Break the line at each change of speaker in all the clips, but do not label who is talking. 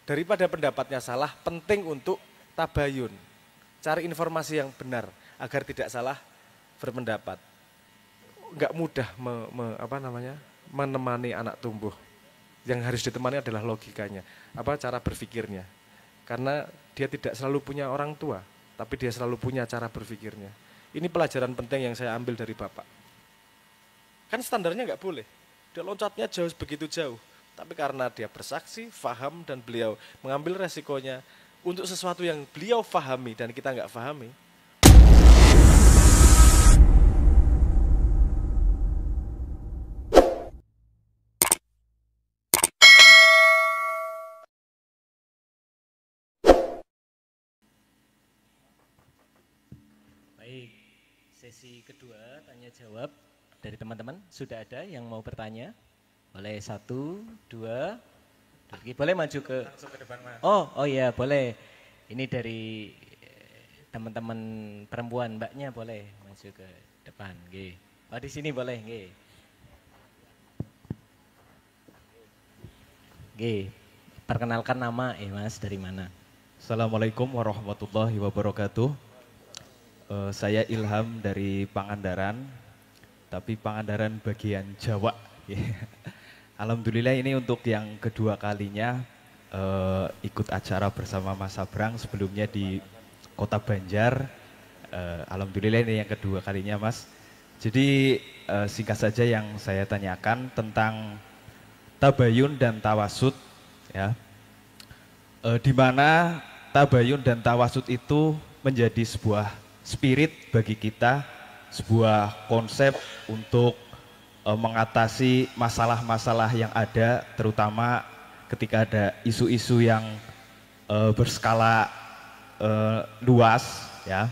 Daripada pendapatnya salah, penting untuk tabayun. Cari informasi yang benar agar tidak salah berpendapat. Enggak mudah menemani anak tumbuh. Yang harus ditemani adalah logikanya, cara berpikirnya. Karena dia tidak selalu punya orang tua, tapi dia selalu punya cara berpikirnya. Ini pelajaran penting yang saya ambil dari Bapak. Kan standarnya nggak boleh, dia loncatnya jauh, begitu jauh. Tapi karena dia bersaksi, faham, dan beliau mengambil resikonya untuk sesuatu yang beliau fahami dan kita nggak fahami.
Baik, sesi kedua tanya jawab dari teman-teman. Sudah ada yang mau bertanya? Boleh 1, 2, boleh maju ke langsung ke depan, Mas. Oh iya, boleh. Ini dari teman-teman perempuan, Mbaknya boleh maju ke depan, nggih. Oh, di sini boleh, nggih. Nggih. Perkenalkan nama, Mas, dari mana?
Assalamualaikum warahmatullahi wabarakatuh. Saya Ilham dari Pangandaran, tapi Pangandaran bagian Jawa. Alhamdulillah ini untuk yang kedua kalinya ikut acara bersama Mas Sabrang, sebelumnya di Kota Banjar. Alhamdulillah ini yang kedua kalinya, Mas. Jadi singkat saja yang saya tanyakan tentang tabayun dan tawasud, ya. Di mana tabayun dan tawasud itu menjadi sebuah spirit bagi kita, sebuah konsep untuk mengatasi masalah-masalah yang ada, terutama ketika ada isu-isu yang berskala luas, ya.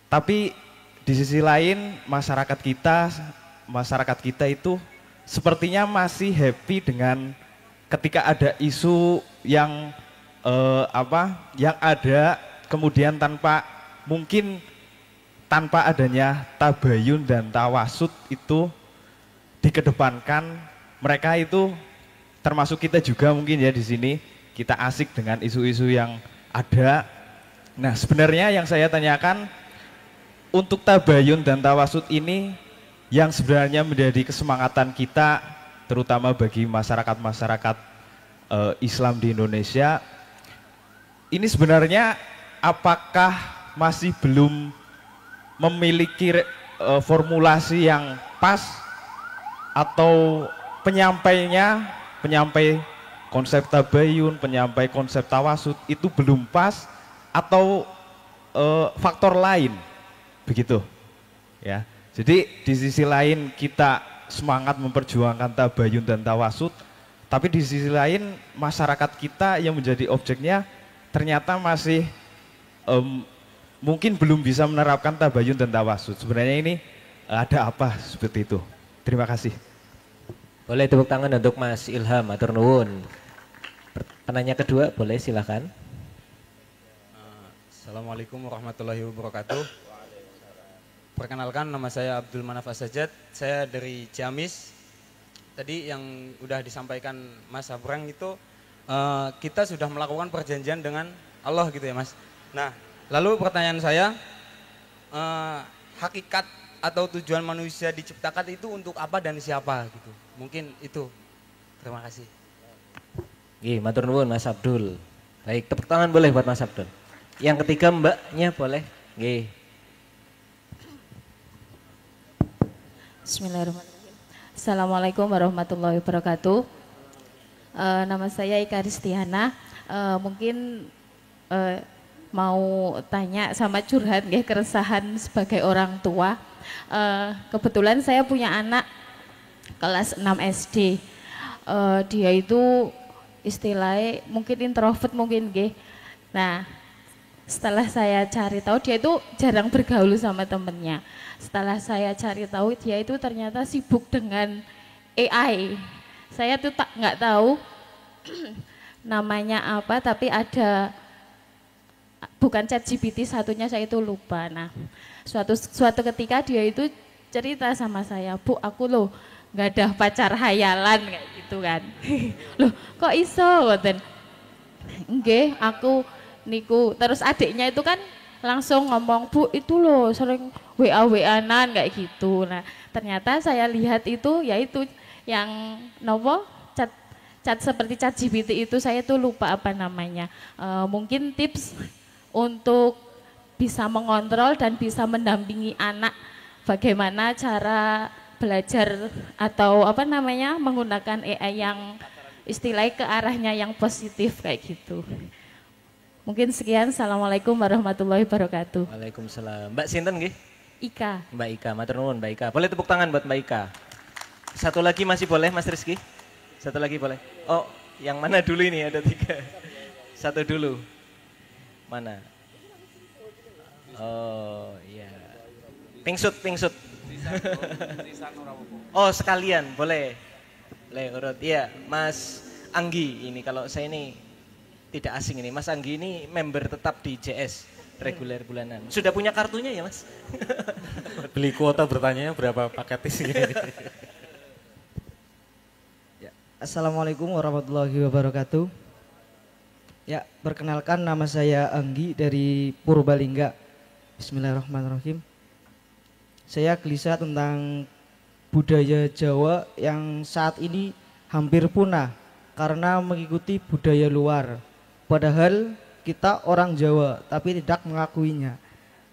Tapi di sisi lain masyarakat kita itu sepertinya masih happy dengan ketika ada isu yang yang ada kemudian tanpa adanya tabayun dan tawasud itu dikedepankan. Mereka itu termasuk kita juga mungkin ya, di sini kita asik dengan isu-isu yang ada. Nah, sebenarnya yang saya tanyakan untuk tabayun dan tawasud ini yang sebenarnya menjadi kesemangatan kita, terutama bagi masyarakat Islam di Indonesia, ini sebenarnya apakah masih belum memiliki formulasi yang pas, atau penyampai konsep tabayun, penyampai konsep tawasud itu belum pas, atau faktor lain begitu, ya. Jadi di sisi lain kita semangat memperjuangkan tabayun dan tawasud, tapi di sisi lain masyarakat kita yang menjadi objeknya ternyata masih mungkin belum bisa menerapkan tabayun dan tawasud. Sebenarnya ini ada apa seperti itu? Terima kasih.
Boleh tepuk tangan untuk Mas Ilham, matur nuwun. Penanya kedua, boleh silakan.
Assalamualaikum warahmatullahi wabarakatuh. Perkenalkan, nama saya Abdul Manaf Asajad, saya dari Ciamis. Tadi yang udah disampaikan Mas Sabrang itu kita sudah melakukan perjanjian dengan Allah gitu ya, Mas. Nah, lalu pertanyaan saya, hakikat atau tujuan manusia diciptakan itu untuk apa dan siapa gitu? Mungkin itu. Terima kasih.
Matur nuwun Mas Abdul. Baik, tepuk tangan boleh buat Mas Abdul. Yang ketiga Mbaknya boleh.
Bismillahirrahmanirrahim. Assalamualaikum warahmatullahi wabarakatuh. Nama saya Ika Ristiana. Mungkin mau tanya sama curhat keresahan sebagai orang tua. Kebetulan saya punya anak kelas 6 SD. Dia itu istilahnya mungkin introvert mungkin Nah, setelah saya cari tahu, dia itu jarang bergaul sama temennya. Setelah saya cari tahu, dia itu ternyata sibuk dengan AI. Saya tuh nggak tahu namanya apa, tapi ada bukan ChatGPT, satunya saya itu lupa. Nah, suatu ketika dia itu cerita sama saya, Bu, aku loh nggak ada pacar hayalan kayak gitu kan. Loh, kok iso? Nggih, aku niku. Terus adiknya itu kan langsung ngomong, "Bu, itu loh sering WA-WA-an kayak gitu." Nah, ternyata saya lihat itu yaitu yang nopo cat seperti cat GPT itu, saya tuh lupa apa namanya. Mungkin tips untuk bisa mengontrol dan bisa mendampingi anak bagaimana cara belajar atau apa namanya menggunakan AI yang istilahnya ke arahnya yang positif kayak gitu. Mungkin sekian. Assalamualaikum warahmatullahi wabarakatuh.
Waalaikumsalam. Mbak Sinten nggih?
Ika.
Mbak Ika, matur nuwun Mbak Ika. Boleh tepuk tangan buat Mbak Ika. Satu lagi masih boleh Mas Rizky? Satu lagi boleh. Oh, yang mana dulu ini? Ada 3. Satu dulu. Mana? Oh, iya. Pingsut. Oh, sekalian, boleh. Boleh urut. Iya, Mas Anggi ini kalau saya ini tidak asing ini. Mas Anggi ini member tetap di JS reguler bulanan. Sudah punya kartunya ya, Mas?
Beli kuota bertanya berapa paket sih?
Assalamualaikum warahmatullahi wabarakatuh. Ya, perkenalkan nama saya Anggi dari Purbalingga. Bismillahirrahmanirrahim. Saya gelisah tentang budaya Jawa yang saat ini hampir punah karena mengikuti budaya luar. Padahal kita orang Jawa tapi tidak mengakuinya.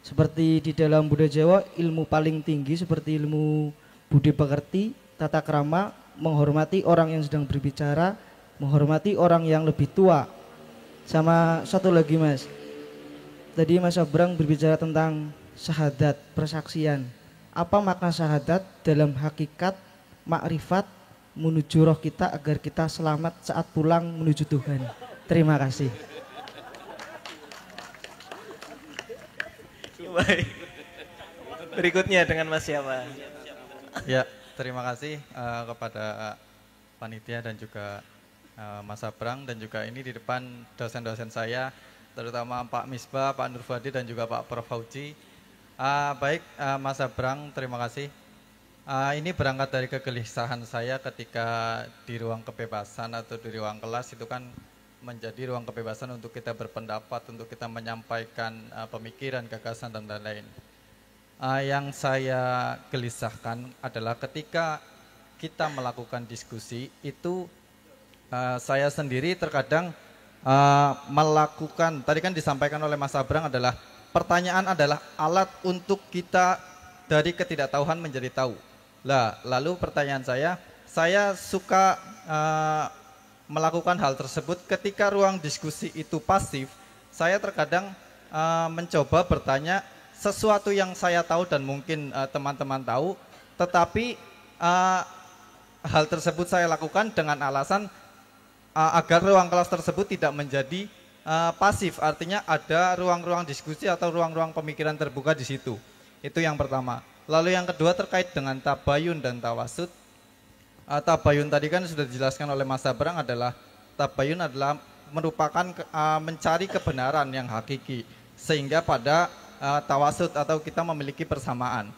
Seperti di dalam budaya Jawa, ilmu paling tinggi seperti ilmu budi pekerti, tata krama, menghormati orang yang sedang berbicara, menghormati orang yang lebih tua. Sama satu lagi Mas, tadi Mas Abrang berbicara tentang syahadat, persaksian. Apa makna syahadat dalam hakikat makrifat menuju roh kita agar kita selamat saat pulang menuju Tuhan. Terima kasih.
Baik. Berikutnya dengan Mas siapa?
Ya, terima kasih kepada panitia dan juga Mas Abrang dan juga ini di depan dosen-dosen saya, terutama Pak Misbah, Pak Nurfadi dan juga Pak Prof Fauji. Baik, Mas Abrang, terima kasih. Ini berangkat dari kegelisahan saya ketika di ruang kebebasan atau di ruang kelas itu kan menjadi ruang kebebasan untuk kita berpendapat, untuk kita menyampaikan pemikiran, gagasan dan lain-lain. Yang saya gelisahkan adalah ketika kita melakukan diskusi itu saya sendiri terkadang melakukan, tadi kan disampaikan oleh Mas Abrang adalah pertanyaan adalah alat untuk kita dari ketidaktahuan menjadi tahu. Lalu pertanyaan saya suka melakukan hal tersebut ketika ruang diskusi itu pasif. Saya terkadang mencoba bertanya sesuatu yang saya tahu dan mungkin teman-teman tahu, tetapi hal tersebut saya lakukan dengan alasan agar ruang kelas tersebut tidak menjadi pasif, artinya ada ruang-ruang diskusi atau ruang-ruang pemikiran terbuka di situ. Itu yang pertama. Lalu yang kedua terkait dengan tabayun dan tawasud. Tabayun tadi kan sudah dijelaskan oleh Mas Abrang adalah tabayun adalah merupakan mencari kebenaran yang hakiki sehingga pada tawasud atau kita memiliki persamaan.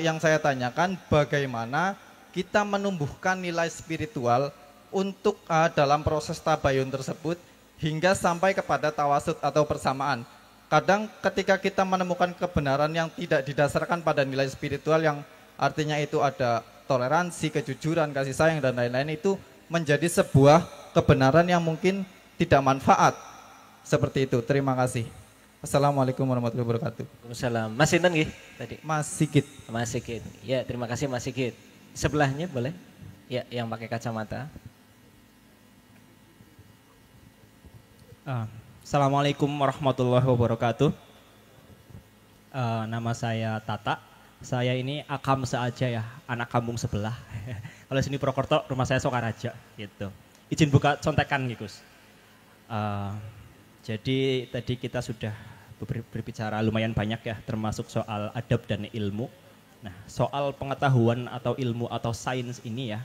Yang saya tanyakan bagaimana kita menumbuhkan nilai spiritual untuk dalam proses tabayun tersebut hingga sampai kepada tawasud atau persamaan. Kadang ketika kita menemukan kebenaran yang tidak didasarkan pada nilai spiritual yang artinya itu ada toleransi, kejujuran, kasih sayang dan lain-lain, itu menjadi sebuah kebenaran yang mungkin tidak manfaat. Seperti itu. Terima kasih. Assalamualaikum warahmatullahi wabarakatuh.
Waalaikumsalam. Mas Sinten nggih tadi?
Mas Sigit.
Mas Sigit. Ya, terima kasih Mas Sigit. Sebelahnya boleh? Ya, yang pakai kacamata.
Assalamualaikum warahmatullahi wabarakatuh. Nama saya Tata. Saya ini akam seaja ya, anak kampung sebelah. Kalau sini Purwokerto, rumah saya Sokaraja gitu. Izin buka contekan nih Gus. Jadi tadi kita sudah berbicara lumayan banyak ya, termasuk soal adab dan ilmu. Nah, soal pengetahuan atau ilmu atau sains ini ya,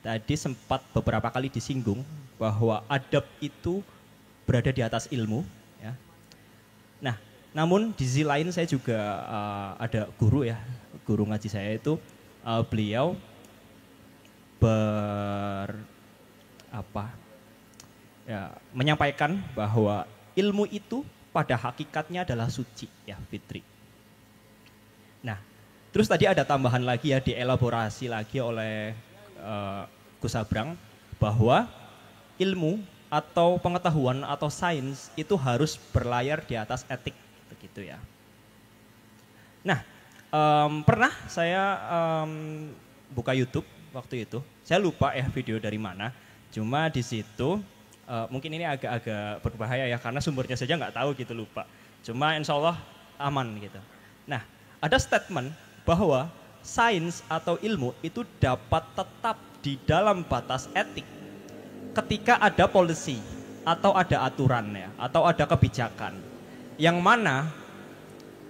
tadi sempat beberapa kali disinggung bahwa adab itu berada di atas ilmu. Ya. Nah, namun di sisi lain saya juga ada guru ya, guru ngaji saya itu beliau ya, menyampaikan bahwa ilmu itu pada hakikatnya adalah suci ya Fitri. Nah, terus tadi ada tambahan lagi ya, dielaborasi lagi oleh Gus Abrang bahwa ilmu atau pengetahuan atau sains itu harus berlayar di atas etik begitu ya. Nah, pernah saya buka YouTube waktu itu, saya lupa ya video dari mana, cuma di situ mungkin ini agak-agak berbahaya ya karena sumbernya saja nggak tahu gitu, lupa. Cuma insya Allah aman gitu. Nah, ada statement bahwa sains atau ilmu itu dapat tetap di dalam batas etik ketika ada policy atau ada aturan ya, atau ada kebijakan. Yang mana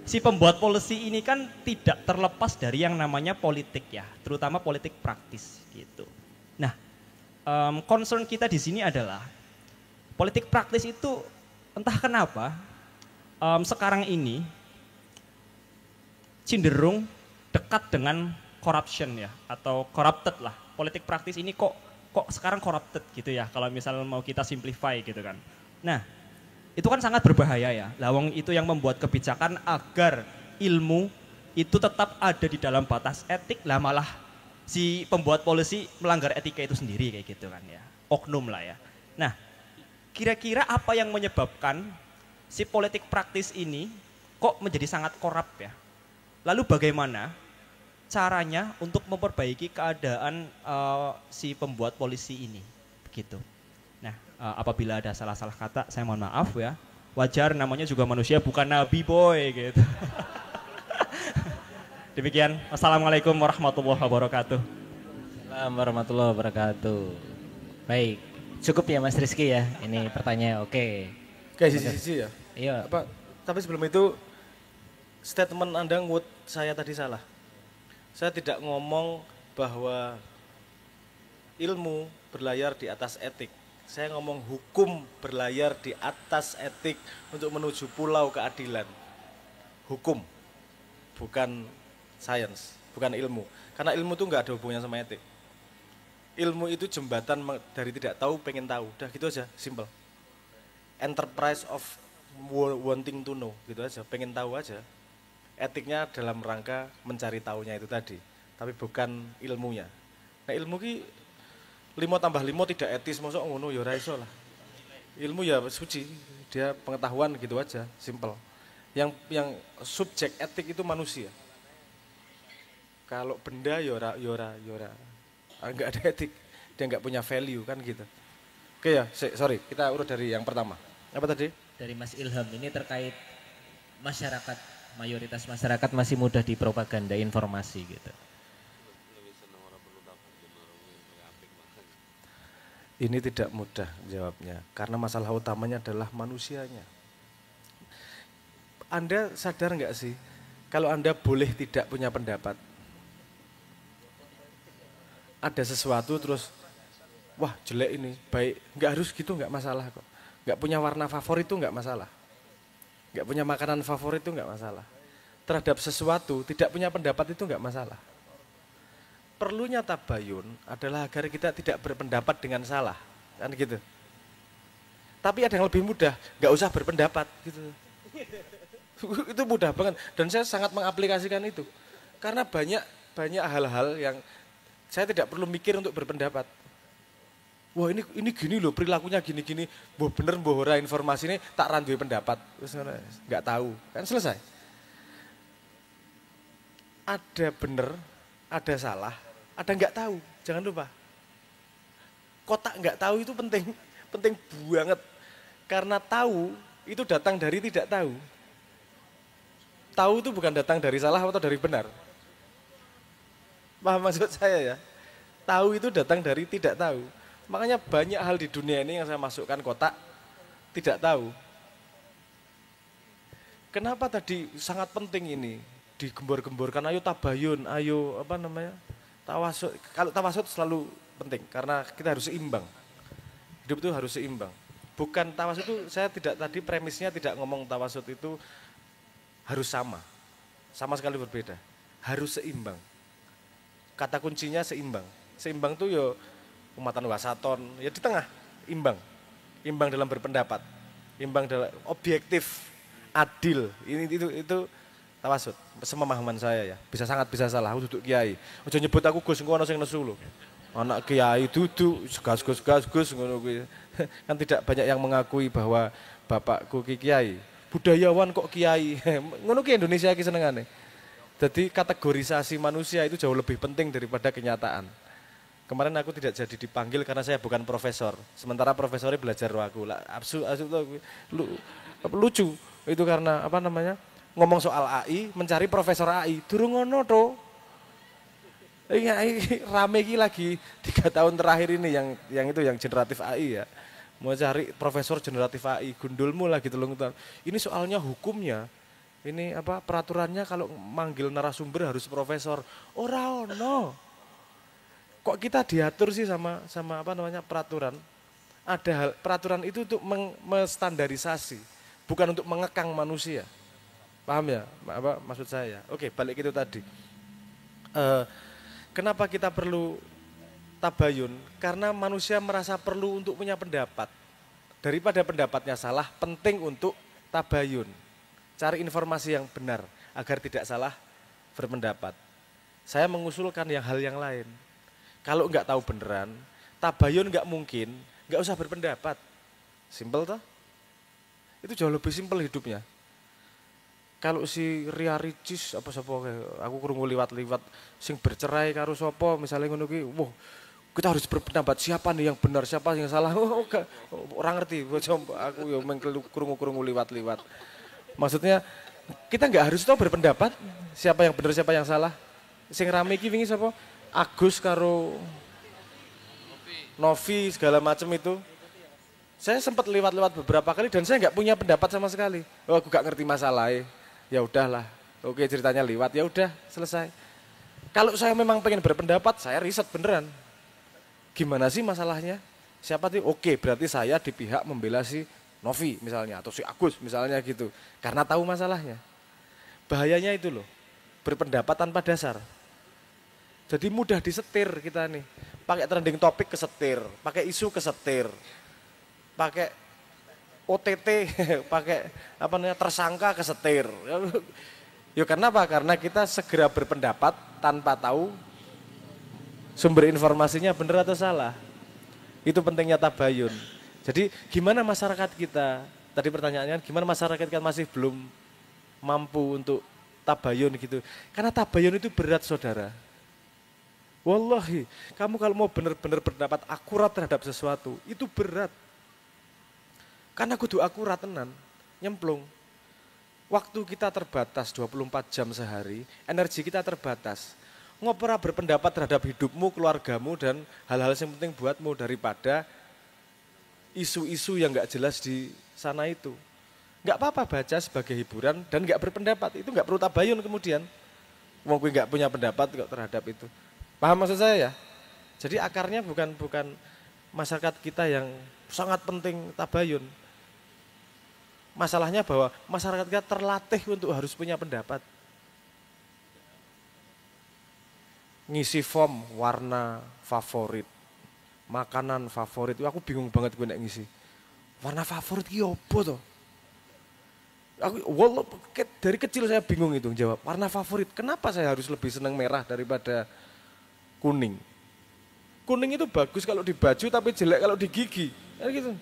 si pembuat policy ini kan tidak terlepas dari yang namanya politik ya, terutama politik praktis gitu. Nah, concern kita di sini adalah politik praktis itu entah kenapa sekarang ini cenderung dekat dengan corruption ya, atau corrupted lah. Politik praktis ini kok sekarang corrupted gitu ya, kalau misalnya mau kita simplify gitu kan. Nah, itu kan sangat berbahaya ya. Lawang itu yang membuat kebijakan agar ilmu itu tetap ada di dalam batas etik, lah malah si pembuat polisi melanggar etika itu sendiri kayak gitu kan ya. Oknum lah ya. Nah, kira-kira apa yang menyebabkan si politik praktis ini kok menjadi sangat korup ya? Lalu bagaimana caranya untuk memperbaiki keadaan si pembuat polisi ini? Begitu. Nah, apabila ada salah-salah kata, saya mohon maaf ya. Wajar, namanya juga manusia, bukan nabi boy gitu. Demikian, assalamualaikum warahmatullahi wabarakatuh.
Assalamualaikum warahmatullahi wabarakatuh. Baik, cukup ya Mas Rizky ya. Ini pertanyaan oke.
Kayak sisi-sisi ya.
Iya.
Tapi sebelum itu statement Anda quote saya tadi salah. Saya tidak ngomong bahwa ilmu berlayar di atas etik. Saya ngomong hukum berlayar di atas etik untuk menuju pulau keadilan. Hukum, bukan sains, bukan ilmu. Karena ilmu itu nggak ada hubungannya sama etik. Ilmu itu jembatan dari tidak tahu pengen tahu. Udah gitu aja, simple. Enterprise of wanting to know, gitu aja, pengen tahu aja. Etiknya dalam rangka mencari tahunya itu tadi, tapi bukan ilmunya. Nah, ilmu ki 5+5 tidak etis, masuk ngono ya ora iso lah. Ilmu ya suci, dia pengetahuan gitu aja, simple. Yang subjek etik itu manusia. Kalau benda ya ora enggak ada etik, dia enggak punya value kan gitu. Oke ya, sorry, kita urut dari yang pertama. Apa tadi?
Dari Mas Ilham ini terkait masyarakat, mayoritas masyarakat masih mudah dipropaganda informasi gitu.
Ini tidak mudah jawabnya, karena masalah utamanya adalah manusianya. Anda sadar nggak sih, kalau Anda boleh tidak punya pendapat, ada sesuatu terus, wah jelek ini, baik, nggak harus gitu, nggak masalah kok. Nggak punya warna favorit itu nggak masalah. Nggak punya makanan favorit itu nggak masalah. Terhadap sesuatu, tidak punya pendapat itu nggak masalah. Perlunya tabayun adalah agar kita tidak berpendapat dengan salah, kan gitu. Tapi ada yang lebih mudah, nggak usah berpendapat gitu. Itu mudah banget dan saya sangat mengaplikasikan itu. Karena banyak hal-hal yang saya tidak perlu mikir untuk berpendapat. Wah ini gini loh, perilakunya gini-gini, boh bener boh ora informasi ini tak randuin pendapat, terus nggak tahu, kan selesai. Ada bener, ada salah, ada nggak tahu, jangan lupa. Kotak nggak tahu itu penting banget, karena tahu itu datang dari tidak tahu. Tahu itu bukan datang dari salah atau dari benar. Paham maksud saya ya? Tahu itu datang dari tidak tahu. Makanya banyak hal di dunia ini yang saya masukkan kotak tidak tahu. Kenapa tadi sangat penting ini digembor-gemborkan, ayo tabayun, ayo apa namanya, tawasud. Kalau tawasud selalu penting karena kita harus seimbang. Hidup itu harus seimbang. Bukan tawasud itu, saya tidak tadi premisnya tidak ngomong tawasud itu harus sama sekali berbeda. Harus seimbang. Kata kuncinya seimbang. Seimbang tuh yo umatan wasaton, ya di tengah, imbang. imbang dalam berpendapat, imbang dalam objektif, adil. Itu tawasud, sememahaman saya ya. Bisa sangat bisa salah, aku duduk kiai. Ojo nyebut aku Gus engko ana sing nesu lho. Anak kiai duduk gas ngono kuwi. Kan tidak banyak yang mengakui bahwa bapakku kiai. Budayawan kok kiai. Ngono ki Indonesia iki senengane. Jadi kategorisasi manusia itu jauh lebih penting daripada kenyataan. Kemarin aku tidak jadi dipanggil karena saya bukan profesor. Sementara profesornya belajar aku. Lah lucu. Itu karena apa namanya? Ngomong soal AI, mencari profesor AI. Durung ngono to. Rame iki lagi 3 tahun terakhir ini yang generatif AI ya. Mau cari profesor generatif AI, gundulmu lagi 3 tahun. Ini soalnya hukumnya. Ini apa peraturannya kalau manggil narasumber harus profesor. Ora ono. Kok kita diatur sih sama apa namanya peraturan? Ada peraturan itu untuk menstandarisasi, bukan untuk mengekang manusia. Paham ya? Apa maksud saya? Oke, balik itu tadi. Kenapa kita perlu tabayun? Karena manusia merasa perlu untuk punya pendapat. Daripada pendapatnya salah, penting untuk tabayun. Cari informasi yang benar agar tidak salah berpendapat. Saya mengusulkan hal yang lain. Kalau nggak tahu beneran, tabayun nggak mungkin, nggak usah berpendapat. Simpel toh? Itu jauh lebih simpel hidupnya. Kalau si Ria Ricis apa sapa aku krungu liwat-liwat sing bercerai karo sapa misalnya ngono ki, wah kita harus berpendapat siapa nih yang benar, siapa yang salah. Orang ngerti, aku yo krungu liwat-liwat. Maksudnya kita nggak harus tahu berpendapat siapa yang benar, siapa yang salah. Sing rame ki wingi sapa? Agus karo Novi segala macam itu. Saya sempat lewat-lewat beberapa kali dan saya nggak punya pendapat sama sekali. Oh, aku nggak ngerti masalahnya. Ya udahlah. Oke, ceritanya lewat, ya udah selesai. Kalau saya memang pengen berpendapat, saya riset beneran. Gimana sih masalahnya? Siapa tuh? Oke, berarti saya di pihak membela si Novi misalnya atau si Agus misalnya gitu. Karena tahu masalahnya. Bahayanya itu loh. Berpendapat tanpa dasar. Jadi mudah disetir kita nih. Pakai trending topik kesetir, pakai isu kesetir. Pakai OTT, pakai apa namanya tersangka kesetir. Ya karena apa? Karena kita segera berpendapat tanpa tahu sumber informasinya benar atau salah. Itu pentingnya tabayun. Jadi gimana masyarakat kita? Tadi pertanyaannya gimana masyarakat kita masih belum mampu untuk tabayun gitu. Karena tabayun itu berat saudara. Wallahi, kamu kalau mau benar-benar berpendapat akurat terhadap sesuatu, itu berat. Karena kudu akurat tenan, nyemplung. Waktu kita terbatas 24 jam sehari, energi kita terbatas. Ngopera berpendapat terhadap hidupmu, keluargamu, dan hal-hal yang penting buatmu daripada isu-isu yang gak jelas di sana itu. Gak apa-apa baca sebagai hiburan dan gak berpendapat, itu gak perlu tabayun kemudian. Wong kuwi gak punya pendapat kok terhadap itu. Paham maksud saya ya? Jadi akarnya bukan masyarakat kita yang sangat penting tabayun. Masalahnya bahwa masyarakat kita terlatih untuk harus punya pendapat. Ngisi form warna favorit, makanan favorit. Aku bingung banget gue nek ngisi. Warna favorit ki opo to? Dari kecil saya bingung itu jawab. Warna favorit. Kenapa saya harus lebih senang merah daripada kuning? Kuning itu bagus kalau di baju tapi jelek kalau di gigi. Kan gitu.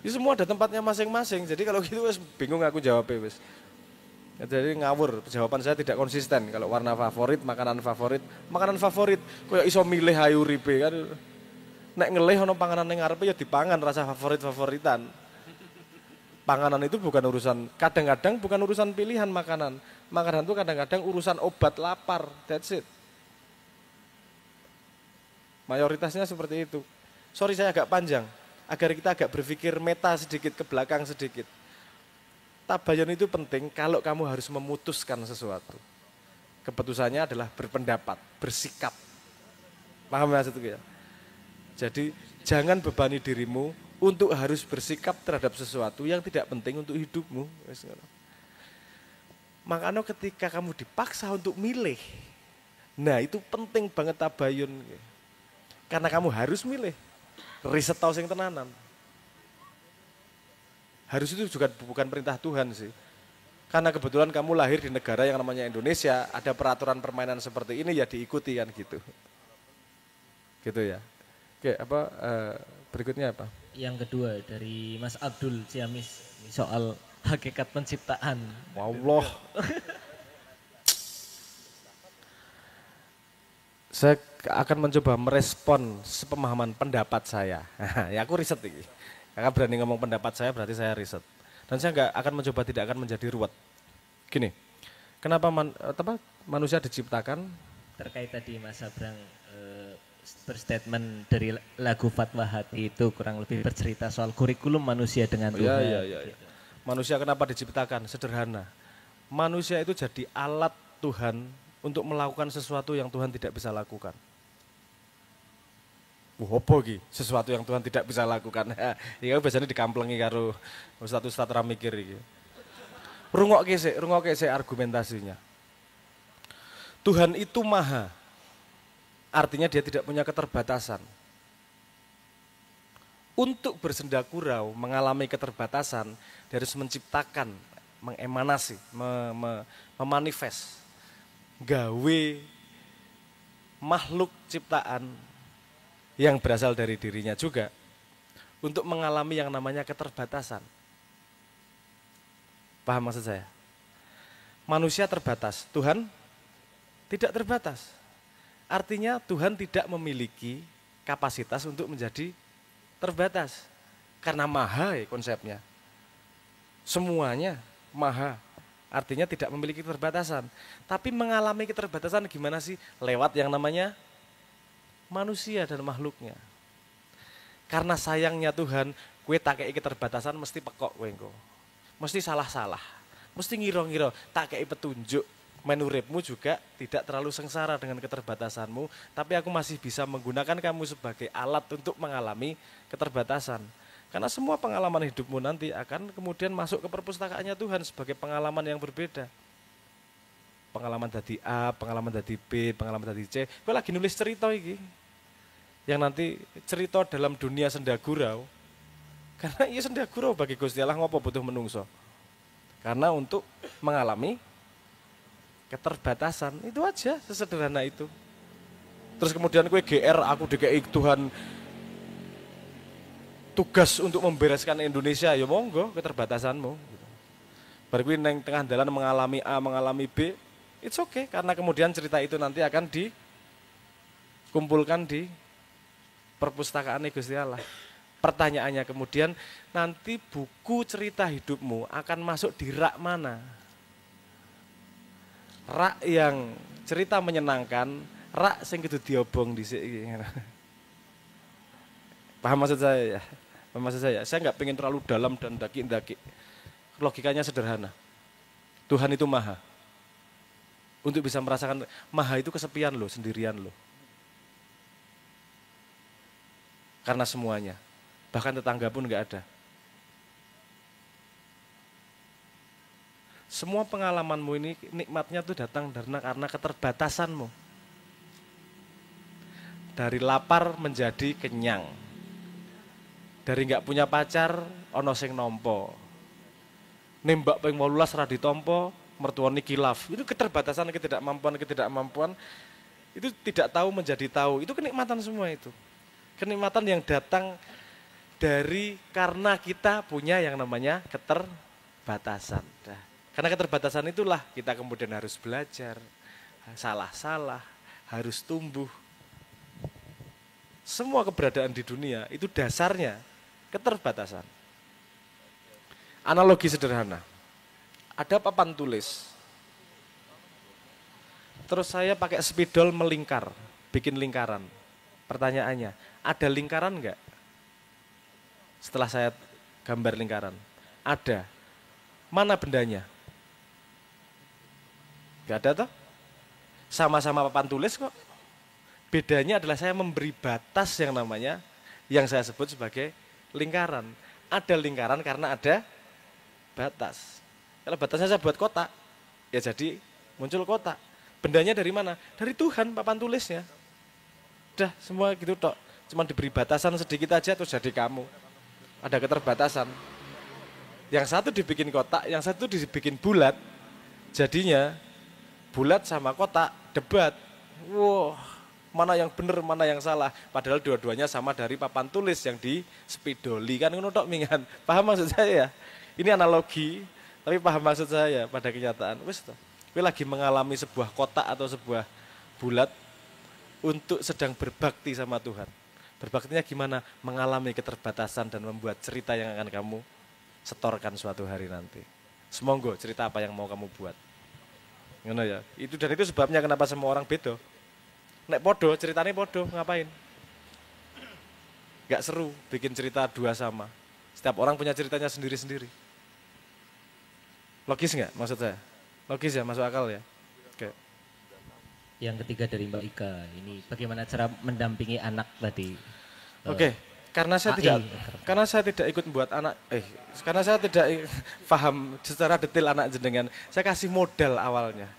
Ini semua ada tempatnya masing-masing. Jadi kalau gitu wes bingung aku jawabnya wes. Jadi ngawur, jawaban saya tidak konsisten. Kalau warna favorit, makanan favorit, kayak iso milih ayu ribe kan. Nek ngelih ono panganan ning ngarepe ya dipangan rasa favorit-favoritan. Panganan itu bukan urusan, kadang-kadang bukan urusan pilihan makanan. Makanan itu kadang-kadang urusan obat lapar, that's it. Mayoritasnya seperti itu. Sorry saya agak panjang, agar kita agak berpikir meta sedikit ke belakang sedikit. Tabayun itu penting kalau kamu harus memutuskan sesuatu. Keputusannya adalah berpendapat, bersikap. Paham maksudku ya? Jadi jangan bebani dirimu untuk harus bersikap terhadap sesuatu yang tidak penting untuk hidupmu. Makanya ketika kamu dipaksa untuk milih, nah itu penting banget tabayun. Karena kamu harus milih. Riset tau sing tenanan. Harus itu juga bukan perintah Tuhan sih. Karena kebetulan kamu lahir di negara yang namanya Indonesia, ada peraturan permainan seperti ini ya diikuti kan gitu. Gitu ya. Oke, berikutnya apa?
Yang kedua dari Mas Abdul Ciamis soal hakikat penciptaan.
Allah. Saya akan mencoba merespon sepemahaman pendapat saya. Ya aku riset ini. Kakak berani ngomong pendapat saya berarti saya riset. Dan saya nggak akan mencoba tidak akan menjadi ruwet. Gini, kenapa manusia diciptakan?
Terkait tadi Mas Abrang berstatement dari lagu Fatwa Hati itu kurang lebih bercerita soal kurikulum manusia dengan Tuhan.
Iya. Manusia kenapa diciptakan? Sederhana. Manusia itu jadi alat Tuhan untuk melakukan sesuatu yang Tuhan tidak bisa lakukan. Apa iki? Sesuatu yang Tuhan tidak bisa lakukan. Ya biasanya dikamplengi karo ustaz-ustaz ra mikir iki. Rungokke sik argumentasinya. Tuhan itu maha. Artinya dia tidak punya keterbatasan. Untuk bersenda gurau, mengalami keterbatasan, dia harus menciptakan, mengemanasi, memanifest, gawe makhluk ciptaan yang berasal dari dirinya juga untuk mengalami yang namanya keterbatasan. Paham maksud saya? Manusia terbatas, Tuhan tidak terbatas. Artinya Tuhan tidak memiliki kapasitas untuk menjadi terbatas. Karena maha ya konsepnya. Semuanya maha. Artinya tidak memiliki keterbatasan. Tapi mengalami keterbatasan gimana sih? Lewat yang namanya manusia dan makhluknya. Karena sayangnya Tuhan, kue tak kei keterbatasan mesti pekok kue engko. Mesti salah-salah. Mesti ngira-ngira tak kei petunjuk. Menuripmu juga tidak terlalu sengsara dengan keterbatasanmu, tapi aku masih bisa menggunakan kamu sebagai alat untuk mengalami keterbatasan. Karena semua pengalaman hidupmu nanti akan kemudian masuk ke perpustakaannya Tuhan sebagai pengalaman yang berbeda. Pengalaman dari A, pengalaman dari B, pengalaman dari C. Gue lagi nulis cerita ini. Yang nanti cerita dalam dunia senda gurau. Karena iya senda gurau bagi Gusti Allah ngopo butuh menungso. Karena untuk mengalami keterbatasan, itu aja sesederhana itu. Terus kemudian gue GR, aku DKI Tuhan tugas untuk membereskan Indonesia, ya monggo keterbatasanmu. Baru gue neng tengah jalan mengalami A, mengalami B, it's okay, karena kemudian cerita itu nanti akan dikumpulkan di perpustakaan Gusti Allah. Pertanyaannya kemudian, nanti buku cerita hidupmu akan masuk di rak mana? Rak yang cerita menyenangkan, rak sing kudu diobong dhisik iki. Paham maksud saya ya? Paham maksud saya? Saya nggak pengen terlalu dalam dan daki-daki. Logikanya sederhana. Tuhan itu maha. Untuk bisa merasakan maha itu kesepian loh, sendirian loh. Karena semuanya. Bahkan tetangga pun nggak ada. Semua pengalamanmu ini nikmatnya tuh datang karena keterbatasanmu. Dari lapar menjadi kenyang. Dari nggak punya pacar, ono sing nompo. Nembak ping 18 ra ditompo, mertuane kilaf. Itu keterbatasan, ketidakmampuan. Itu tidak tahu menjadi tahu. Itu kenikmatan semua itu. Kenikmatan yang datang dari karena kita punya yang namanya keterbatasan. Karena keterbatasan itulah kita kemudian harus belajar, salah-salah, harus tumbuh. Semua keberadaan di dunia itu dasarnya keterbatasan. Analogi sederhana, ada papan tulis, terus saya pakai spidol melingkar, bikin lingkaran. Pertanyaannya, ada lingkaran enggak? Setelah saya gambar lingkaran, ada. Mana bendanya? Gak ada toh? Sama-sama papan tulis kok. Bedanya adalah saya memberi batas yang namanya, yang saya sebut sebagai lingkaran. Ada lingkaran karena ada batas. Kalau batasnya saya buat kotak, ya jadi muncul kotak. Bendanya dari mana? Dari Tuhan, papan tulisnya. Udah semua gitu tok. Cuma diberi batasan sedikit aja terus jadi kamu. Ada keterbatasan. Yang satu dibikin kotak, yang satu dibikin bulat. Jadinya bulat sama kotak debat. Wah, mana yang benar, mana yang salah. Padahal dua-duanya sama dari papan tulis yang di spidoli kan ngono tok mingan. Paham maksud saya ya? Ini analogi, tapi paham maksud saya pada kenyataan. Wis toh. Kowe lagi mengalami sebuah kotak atau sebuah bulat untuk sedang berbakti sama Tuhan. Berbaktinya gimana? Mengalami keterbatasan dan membuat cerita yang akan kamu setorkan suatu hari nanti. Semoga cerita apa yang mau kamu buat. Ngono ya. Itu dan itu sebabnya kenapa semua orang beda. Nek podo, ceritanya podo, ngapain? Gak seru bikin cerita dua sama. Setiap orang punya ceritanya sendiri-sendiri. Logis nggak maksud saya? Logis ya, masuk akal ya? Oke.
Yang ketiga dari Mbak Ika, ini bagaimana cara mendampingi anak tadi?
Oke, karena saya tidak ikut buat anak, karena saya tidak paham secara detail anak jenengan, saya kasih modal awalnya.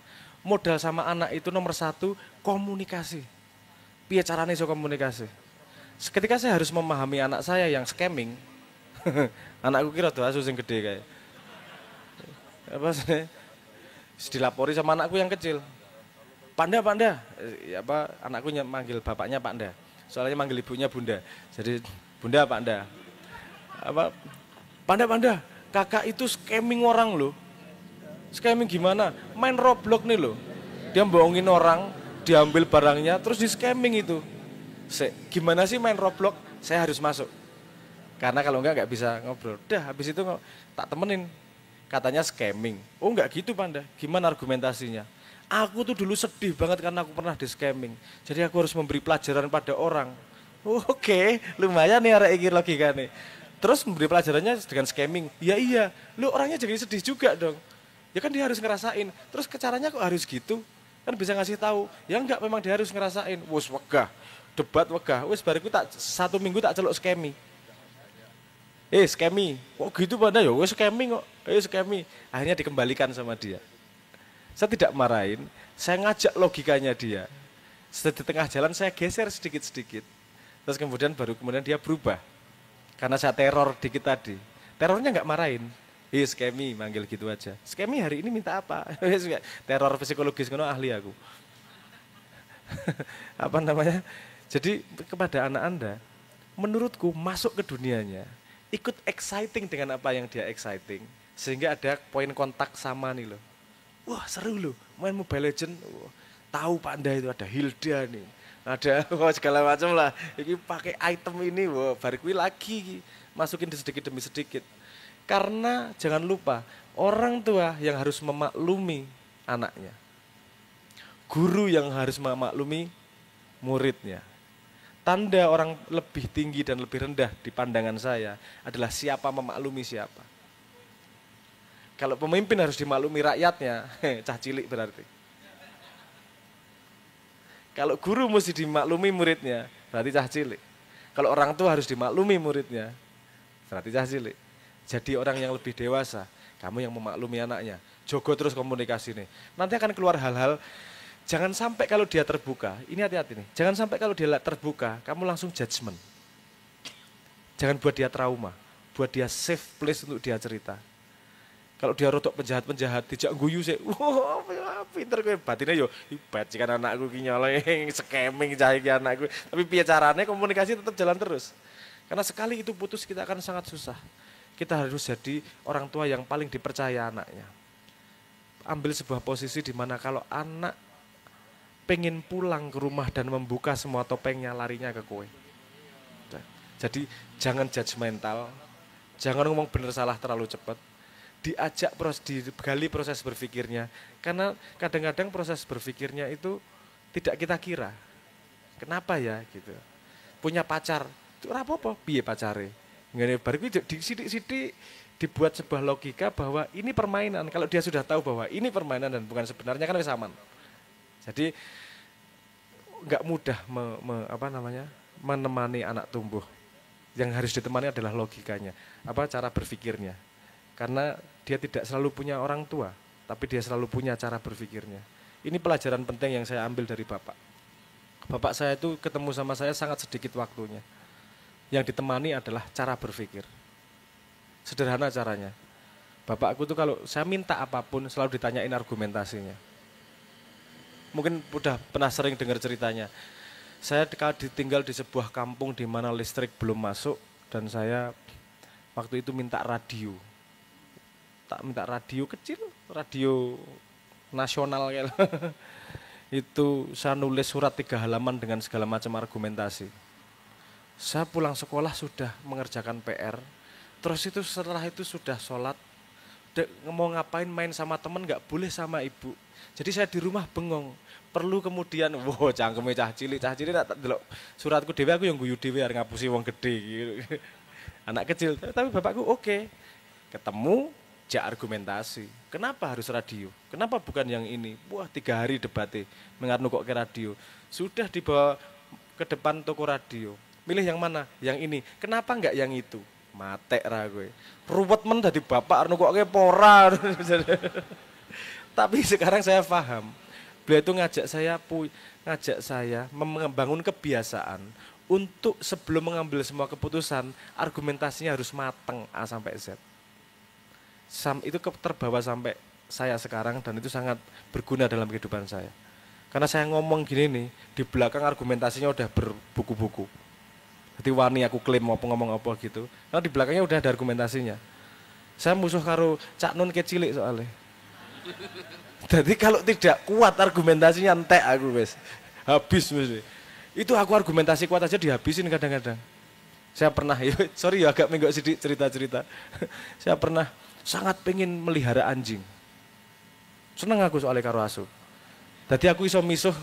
Modal sama anak itu nomor satu, komunikasi. Piye caranya iso komunikasi? Ketika saya harus memahami anak saya yang scamming, anakku kira tuh asus yang gede kayak. Apa sih? Dilapori sama anakku yang kecil. Panda, ya apa? Anakku manggil bapaknya Panda. Soalnya manggil ibunya Bunda. Jadi Bunda Panda. Apa? Panda, kakak itu scamming orang loh. Scamming gimana? Main Roblox nih loh. Dia bohongin orang, diambil barangnya, terus di scamming itu. Gimana sih main Roblox? Saya harus masuk. Karena kalau enggak bisa ngobrol. Dah habis itu tak temenin. Katanya scamming. Oh enggak gitu Panda. Gimana argumentasinya? Aku tuh dulu sedih banget karena aku pernah di scamming. Jadi aku harus memberi pelajaran pada orang. Oke, lumayan nih arek iki logikane. Terus memberi pelajarannya dengan scamming. Ya iya, lu orangnya jadi sedih juga dong. Ya kan dia harus ngerasain. Terus caranya kok harus gitu? Kan bisa ngasih tahu. Ya enggak, memang dia harus ngerasain. Wes wegah, debat wegah. Wes bariku tak 1 minggu tak celuk scamming. Scamming. Kok gitu Panda ya? Wes scamming kok. Scamming. Akhirnya dikembalikan sama dia. Saya tidak marahin, saya ngajak logikanya dia. Setelah di tengah jalan saya geser sedikit-sedikit. Terus kemudian dia berubah. Karena saya teror dikit tadi. Terornya nggak marahin. Skemi manggil gitu aja. Skemi hari ini minta apa? Teror psikologis kono ahli aku. Apa namanya? Jadi kepada anak Anda, menurutku masuk ke dunianya. Ikut exciting dengan apa yang dia exciting. Sehingga ada poin kontak sama nih loh. Wah seru loh, main Mobile Legends. Tahu Panda itu ada Hilda nih, ada segala macam lah. Ini pakai item ini, wah bariku lagi masukin sedikit demi sedikit. Karena jangan lupa orang tua yang harus memaklumi anaknya, guru yang harus memaklumi muridnya. Tanda orang lebih tinggi dan lebih rendah di pandangan saya adalah siapa memaklumi siapa. Kalau pemimpin harus dimaklumi rakyatnya, cah cilik berarti. Kalau guru mesti dimaklumi muridnya, berarti cah cilik. Kalau orang tua harus dimaklumi muridnya, berarti cah cilik. Jadi orang yang lebih dewasa, kamu yang memaklumi anaknya, jogo terus komunikasi nih. Nanti akan keluar hal-hal, jangan sampai kalau dia terbuka, ini hati-hati nih, jangan sampai kalau dia terbuka, kamu langsung judgement. Jangan buat dia trauma, buat dia safe place untuk dia cerita. Kalau dia rotok penjahat-penjahat, dijak guyu sih, wah pinter gue, batinnya yo, hebat jika anakku nyoleng, scamming cahaya anakku. Tapi piye caranya komunikasi tetap jalan terus. Karena sekali itu putus kita akan sangat susah. Kita harus jadi orang tua yang paling dipercaya anaknya. Ambil sebuah posisi di mana kalau anak pengen pulang ke rumah dan membuka semua topengnya, larinya ke kowe. Jadi jangan judgmental, jangan ngomong benar salah terlalu cepat. Diajak digali proses berpikirnya, karena kadang-kadang proses berpikirnya itu tidak kita kira. Kenapa ya gitu? Punya pacar, itu apa-apa, piye pacare? Ngene bar kuwi di sidik-sidik dibuat sebuah logika bahwa ini permainan. Kalau dia sudah tahu bahwa ini permainan dan bukan sebenarnya kan wis aman. Jadi enggak mudah menemani anak tumbuh. Yang harus ditemani adalah logikanya, cara berpikirnya. Karena dia tidak selalu punya orang tua, tapi dia selalu punya cara berpikirnya. Ini pelajaran penting yang saya ambil dari Bapak. Bapak saya itu ketemu sama saya sangat sedikit waktunya. Yang ditemani adalah cara berpikir. Sederhana caranya. Bapakku tuh kalau saya minta apapun selalu ditanyain argumentasinya. Mungkin udah pernah sering dengar ceritanya. Saya ditinggal di sebuah kampung di mana listrik belum masuk dan saya waktu itu minta radio. Tak minta radio kecil, radio nasional kayak. Itu saya nulis surat 3 halaman dengan segala macam argumentasi. Saya pulang sekolah sudah mengerjakan PR. Terus itu setelah itu sudah sholat. Mau ngapain main sama temen nggak boleh sama ibu. Jadi saya di rumah bengong. Perlu kemudian, wow cangkeme cah cilik tak delok suratku dhewe aku yang guyu dhewe arep ngapusi wong gede gitu. Anak kecil, tapi bapakku oke. Ketemu, jak argumentasi. Kenapa harus radio? Kenapa bukan yang ini? Wah 3 hari debatnya, mengarnu kok ke radio. Sudah dibawa ke depan toko radio. Milih yang mana? Yang ini. Kenapa enggak yang itu? Matek ra kowe. Ruwet men dadi bapak arep kok pora. Tapi sekarang saya paham. Beliau itu ngajak saya membangun kebiasaan untuk sebelum mengambil semua keputusan, argumentasinya harus mateng A sampai Z. Itu terbawa sampai saya sekarang dan itu sangat berguna dalam kehidupan saya. Karena saya ngomong gini nih, di belakang argumentasinya udah berbuku-buku. Jadi wani aku klaim apa ngomong apa gitu. Karena di belakangnya udah ada argumentasinya. Saya musuh karo Cak Nun kecilik soalnya. Jadi kalau tidak kuat argumentasinya entek aku wes. Habis mesti. Itu aku argumentasi kuat aja dihabisin kadang-kadang. Saya pernah, sorry ya agak menggok sidik cerita-cerita. Saya pernah sangat pengen melihara anjing. Seneng aku soalnya karo asu. Jadi aku iso misuh.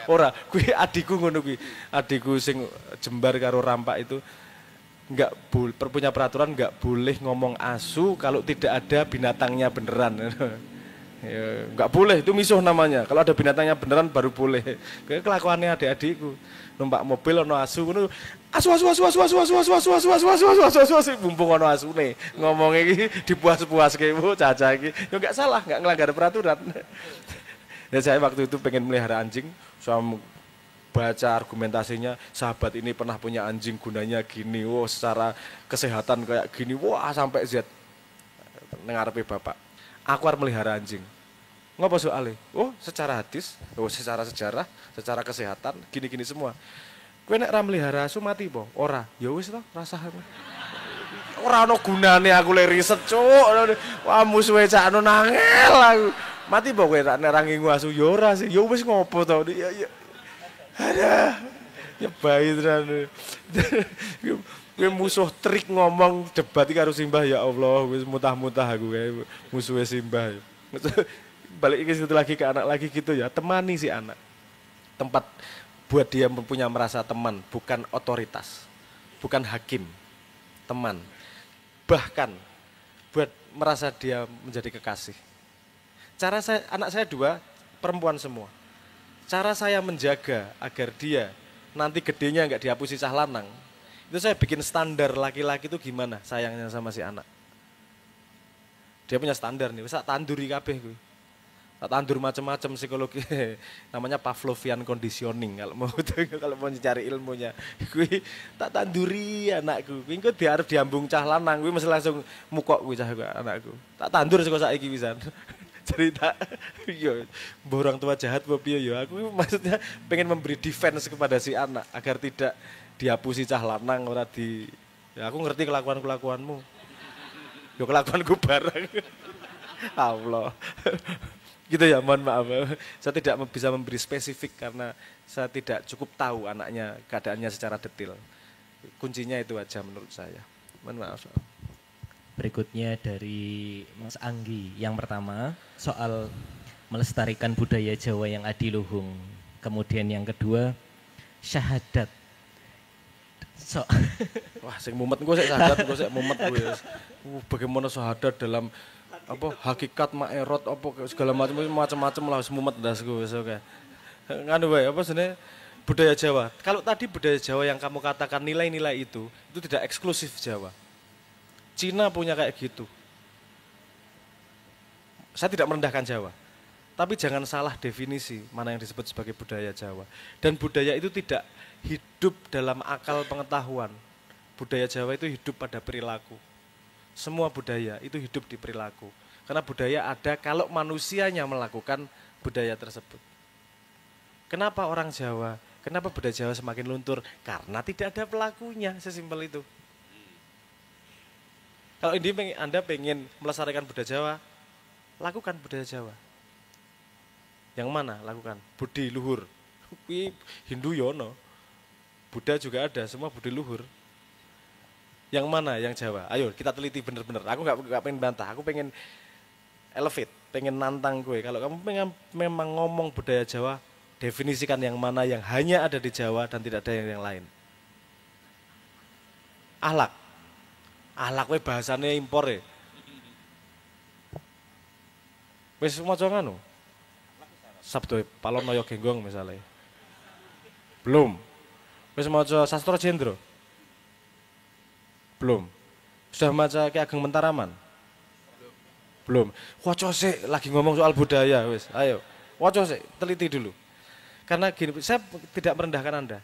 Ora, kuwi adikku ngono kuwi. Adikku sing jembar karo rampak itu punya peraturan nggak boleh ngomong asu kalau tidak ada binatangnya beneran. Ya, nggak boleh, itu misuh namanya. Kalau ada binatangnya beneran baru boleh. Kelakuannya adik-adikku numpak mobil ono asu ngono. Asu bumbung ono asune. Ngomongnya iki dipuas-puaske caca iki. Ya nggak salah, nggak ngelanggar peraturan. Ya saya waktu itu pengen melihara anjing, saya baca argumentasinya, sahabat ini pernah punya anjing gunanya gini, wow secara kesehatan kayak gini, wah sampai Z. Ngarepe bapak, aku harus melihara anjing. Ngapa soalnya? Oh secara hadis, oh secara sejarah, secara kesehatan, gini-gini semua. Kowe nek ra melihara asu mati po? Ora. Ya wis to, rasane. Ora ono gunane aku le riset, cuk. Wah musuhe Cak Nun angel aku. Mati po kowe nek ra ngingu asu ya ora sih. Ya wis ngopo to? Ya ada, ya baik tenan. Gue musuh trik ngomong debat karo Simbah ya Allah, wis mutah-mutah aku kayak musuhnya Simbah. Balik ke situ lagi ke anak lagi gitu ya, temani si anak. Tempat buat dia punya merasa teman, bukan otoritas, bukan hakim, teman. Bahkan buat merasa dia menjadi kekasih. Cara saya, anak saya 2 perempuan semua. Cara saya menjaga agar dia nanti gedenya nggak dihapusi cah lanang, itu saya bikin standar laki-laki itu gimana sayangnya sama si anak. Dia punya standar nih, bisa tanduri kabeh gue. Tak tandur macam-macam psikologi, namanya Pavlovian conditioning kalau mau cari ilmunya. Gue tak tanduri anakku, gue harus diambung cah lanang, gue mesti langsung mukok gue cah anakku. Tak tandur sih kok saiki pisan. Cerita, yo, orang tua jahat piye yo. Aku maksudnya pengen memberi defense kepada si anak agar tidak dihapusi cah lanang ora di. Ya aku ngerti kelakuanmu. Yo kelakuanku bareng. Allah. Gitu ya, mohon maaf. Saya tidak bisa memberi spesifik karena saya tidak cukup tahu anaknya keadaannya secara detail. Kuncinya itu aja menurut saya. Mohon maaf.
Berikutnya dari Mas Anggi. Yang pertama soal melestarikan budaya Jawa yang adiluhung. Kemudian yang kedua syahadat.
Wah, sing mumet gue sik syahadat, gue sik mumet gue. Bagaimana syahadat dalam apa hakikat maerot apa segala macam lah mumet das gue oke. Nganu wae apa sebenarnya budaya Jawa. Kalau tadi budaya Jawa yang kamu katakan nilai-nilai itu tidak eksklusif Jawa. Cina punya kayak gitu. Saya tidak merendahkan Jawa. Tapi jangan salah definisi mana yang disebut sebagai budaya Jawa. Dan budaya itu tidak hidup dalam akal pengetahuan. budaya Jawa itu hidup pada perilaku. Semua budaya itu hidup di perilaku. Karena budaya ada kalau manusianya melakukan budaya tersebut. Kenapa orang Jawa? Kenapa budaya Jawa semakin luntur? Karena tidak ada pelakunya, sesimpel itu. Kalau Anda pengen melestarikan budaya Jawa, lakukan budaya Jawa. Yang mana lakukan? Budi luhur. Hindu yono. Buddha juga ada, semua budi luhur. Yang mana yang Jawa? Ayo kita teliti bener-bener. Aku nggak pengen bantah, aku pengen elevate, pengen nantang gue. Kalau kamu pengen memang ngomong budaya Jawa, definisikan yang mana yang hanya ada di Jawa dan tidak ada yang lain. Ahlak. Ahlak we bahasane impor ya. Wis maca ngono. Sabdo Palonoyo Genggong misalnya. Belum. Wis maca Sastra Jendra? Belum. Sudah maca Ki Ageng Mentaraman? Belum. Waca sik lagi ngomong soal budaya wis. Ayo. Waca sik, teliti dulu. Karena gini, saya tidak merendahkan Anda.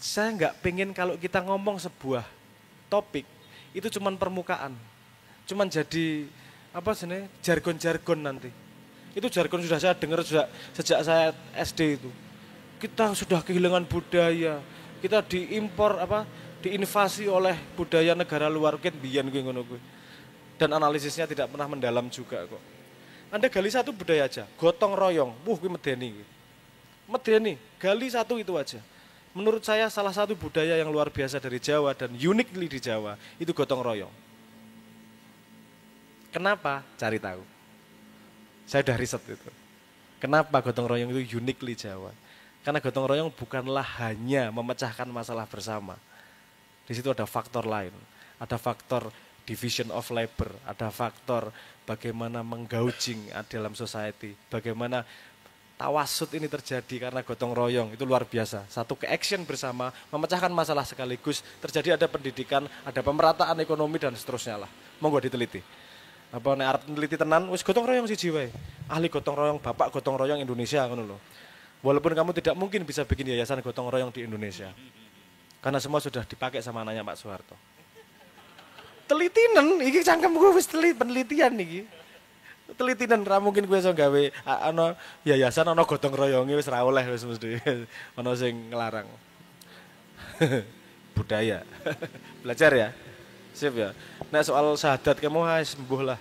Saya nggak pengen kalau kita ngomong sebuah topik itu cuman permukaan. Cuman jadi apa sih jargon-jargon nanti. Itu jargon sudah saya dengar sejak saya SD itu. Kita sudah kehilangan budaya. Kita diimpor diinvasi oleh budaya negara luar ket biyen kuwi ngono kuwi. Dan analisisnya tidak pernah mendalam juga kok. Anda gali satu budaya aja, gotong royong. Kuwi medeni. Medeni, gali satu itu aja. Menurut saya salah satu budaya yang luar biasa dari Jawa dan uniquely di Jawa itu gotong royong. Kenapa? Cari tahu. Saya udah riset itu. Kenapa gotong royong itu uniquely Jawa? Karena gotong royong bukanlah hanya memecahkan masalah bersama. Di situ ada faktor lain. Ada faktor division of labor, ada faktor bagaimana menggauging dalam society, bagaimana tawasud ini terjadi karena gotong royong, itu luar biasa. Satu ke action bersama, memecahkan masalah sekaligus, terjadi ada pendidikan, ada pemerataan ekonomi dan seterusnya lah. Monggo diteliti. Apa nek arep neliti tenan, wis gotong royong siji wae. Ahli gotong royong, bapak gotong royong Indonesia ngono lho. Walaupun kamu tidak mungkin bisa bikin yayasan gotong royong di Indonesia. Karena semua sudah dipakai sama anaknya Pak Soeharto. Telitinan, iki cangkem gue wis penelitian iki. Telitinan ra mungkin gue iso gawe ana yayasan ana gotong royonge wis ra oleh wis mesti ana sing nglarang. Budaya. Belajar ya. Sip ya. Nah soal syahadat kamu sembuh lah.